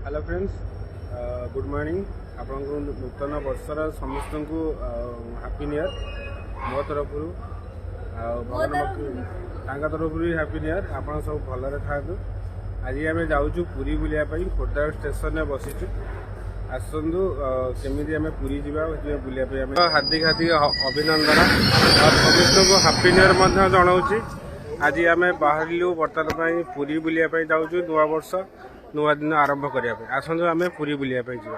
Hello friends, good morning. आपन को नूतन वर्षर समस्त को हैप्पी न्यू ईयर मो तरफ तरफ हैप्पी न्यू ईयर। आप सब भलरे था। आज आम जाऊँ पुरी बुलायापी खोर्धा स्टेशन में बसीचु। आसतु केमी आम पुरी जावा बुलायापी हार्दिक हार्दिक अभिनंदन और समस्त को हैप्पी न्यू ईयर जनाऊँ। आज आम बाहर बर्तमान पुरी बुलायापी जाऊँ नुआ वर्ष नुआ दिन आरंभ करने। आसतु आम पुरी बुलायापी जा।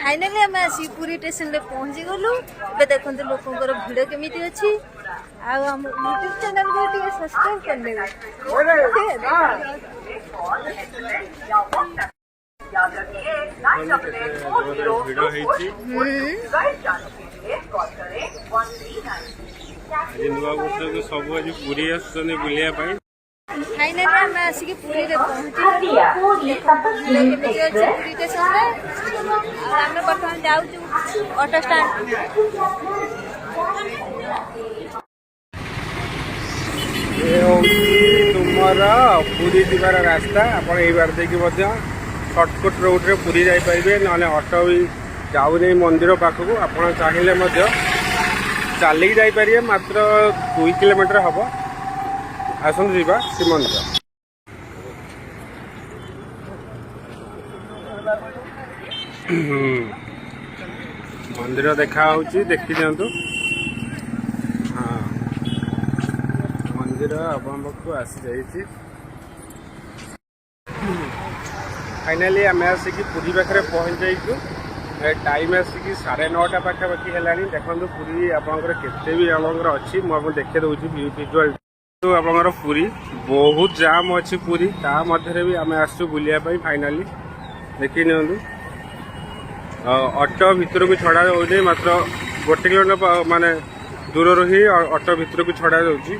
फाइनाली आम आसी पुरी स्टेशन में पहुंची गलु। देखो लोकर भिड़ केमी अच्छी। आम यूट्यूब चैनल को सब्सक्राइब करने नुआ वर्ष को सब आज पुरी बुलायापी। फाइनाली आम आसिक पुरी पहुंची पुरी स्टेशन में। आम बर्तमान जाऊँ ऑटो स्टैंड। तुमर पुरी जीवार रास्ता आप बार देखिए सर्टकट रोड रे पुरी जापारे ना ऑटो भी जाऊनी मंदिर पाखक। आप चाहिए चलिक जापारे मात्र 2 किलोमीटर हम। आसतु जीवा श्रीमंदिर। मंदिर देखा देखी दिंतु। हाँ मंदिर आप आसी जाइए। फाइनाली आम आसिक पुरी पाखे पहुँच जाइए। टाइम आसिक 9:30 पाखापाखि है। देखो पुरी आपंकर केते भी आमर अच्छी मुझे देखे दूसरी विजुआल। तो आप पुरी बहुत जाम अच्छी पुरी ता मध्य भी आम आसु बुलायापी। फाइनाली देखी नि ऑटो भितर को छड़ा जाऊँ मात्र 1 किलोमीटर माने दूर ही ऑटो भितर को छड़ा जाऊँगी।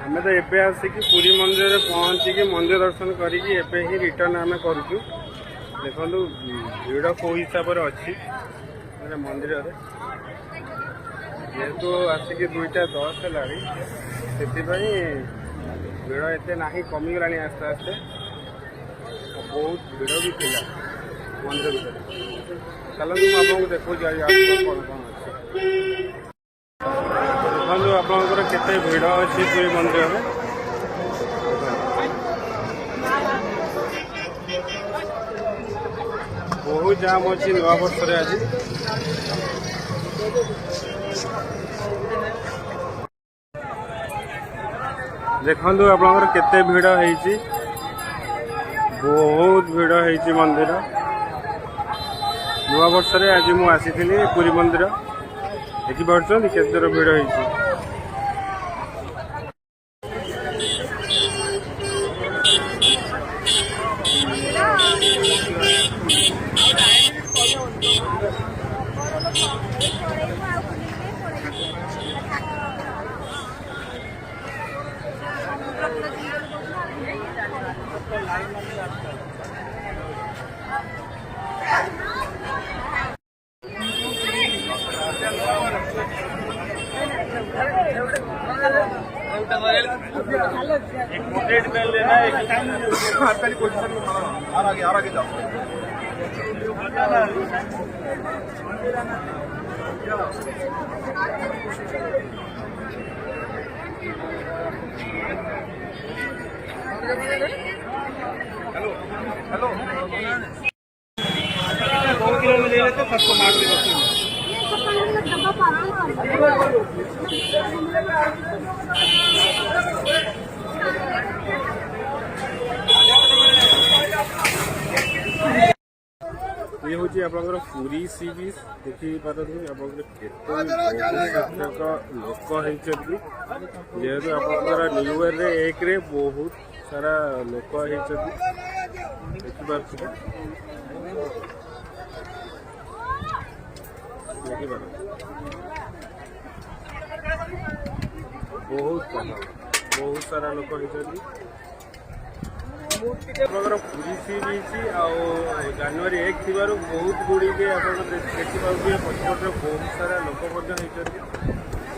आम तो एबे आसिक पुरी मंदिर पहुँचिकी मंदिर दर्शन करिकी ही रिटर्न आम करुचु। देखो भिड़ कौ हिसाब से अच्छी मंदिर जेहेतु आसिक 2:10 है से भिड़ एत ना कमिगला आस्ते आस्ते। बहुत भिड़ भी थिला मंदिर भीतर। चलते आपको देखो कौन कौन अच्छे। देखो आपंकर केते भिड़ अच्छी पुरी मंदिर में। बहुत जाम अच्छी नुआ वर्ष आज। देखो आपंकर केते भिड़ है। बहुत भिड़ है मंदिर। नुआ वर्ष आज मु आसी पुरी मंदिर देखी पार्टी केते भिड़ है। एक बेल लेना है। पहली पोजीशन में आगे जाओ। हेलो हेलो 2 किलो में ले लेते सबको मार देते। ये हूँ आप पुरी सी बीच देखी पारे लोक जेहेतु आप न्यू ईयर रे 1 रे बहुत सारा लोक देखिपार देखिपार बहुत सारा लोक होती पुरी सी बीच जनवरी 1 थी बहुत गुड़ी आप देखिए पचपटे बहुत सारा लोक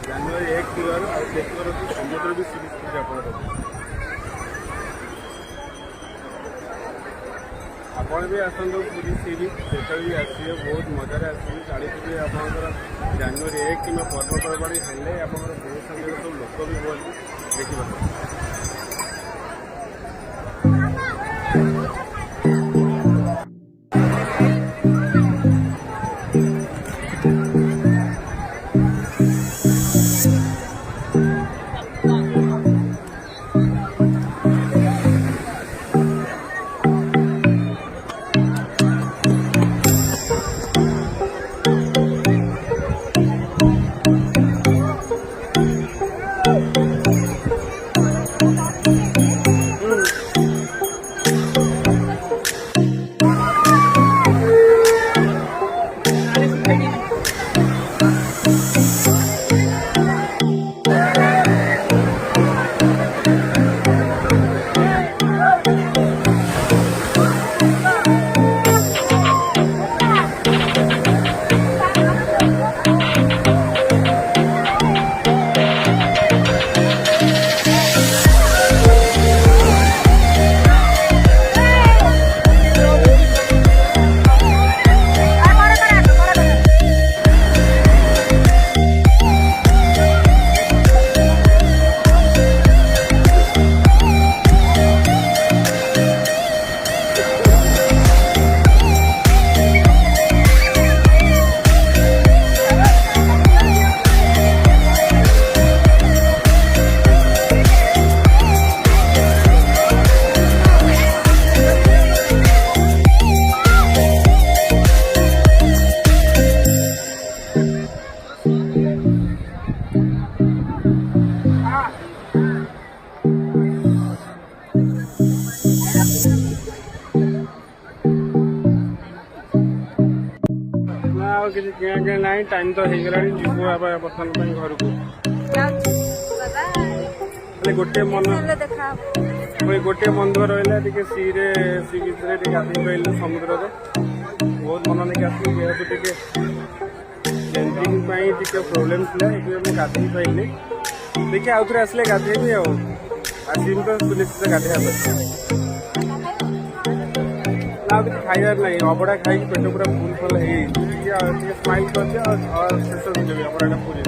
जनवरी 1 थी समुद्र भी सी बीच आप ଆପଣ ବି ଆସନ୍ତୁ ପୁରୀ ସି ବିଚ୍ ସେଟା ବି ଆସିବେ ବହୁତ ମଜାରେ ଆସିବେ ଚାଳିଶରେ ଆପଣଙ୍କର ଜାନୁଆରୀ 1 କିମ୍ବା ପର୍ବପର୍ବାଣି ହେଲେ ଆପଣଙ୍କର ବହୁତ ସଂଖ୍ୟାରେ ସବୁ ଲୋକ ବି ହୁଅନ୍ତି ଦେଖିବାକୁ। किसी किଣା किଣା नहीं टाइम तो हो गला जीव बर्तमान घर को गोटे मन गोटे मन रहा सी बीच गाधे पाइल समुद्र बहुत मन नहीं आसली जेहतु चेंजिंग प्रोब्लेम था ये गाधे पाइली देखिए आउ थे आसले गाधेबी आसमी तो सुनिश्चित गाधे ना किसी खाइबार नहीं अबड़ा खाई पेट पूरा फुल फल हो स्माइल कर शेष अबड़ा पूरी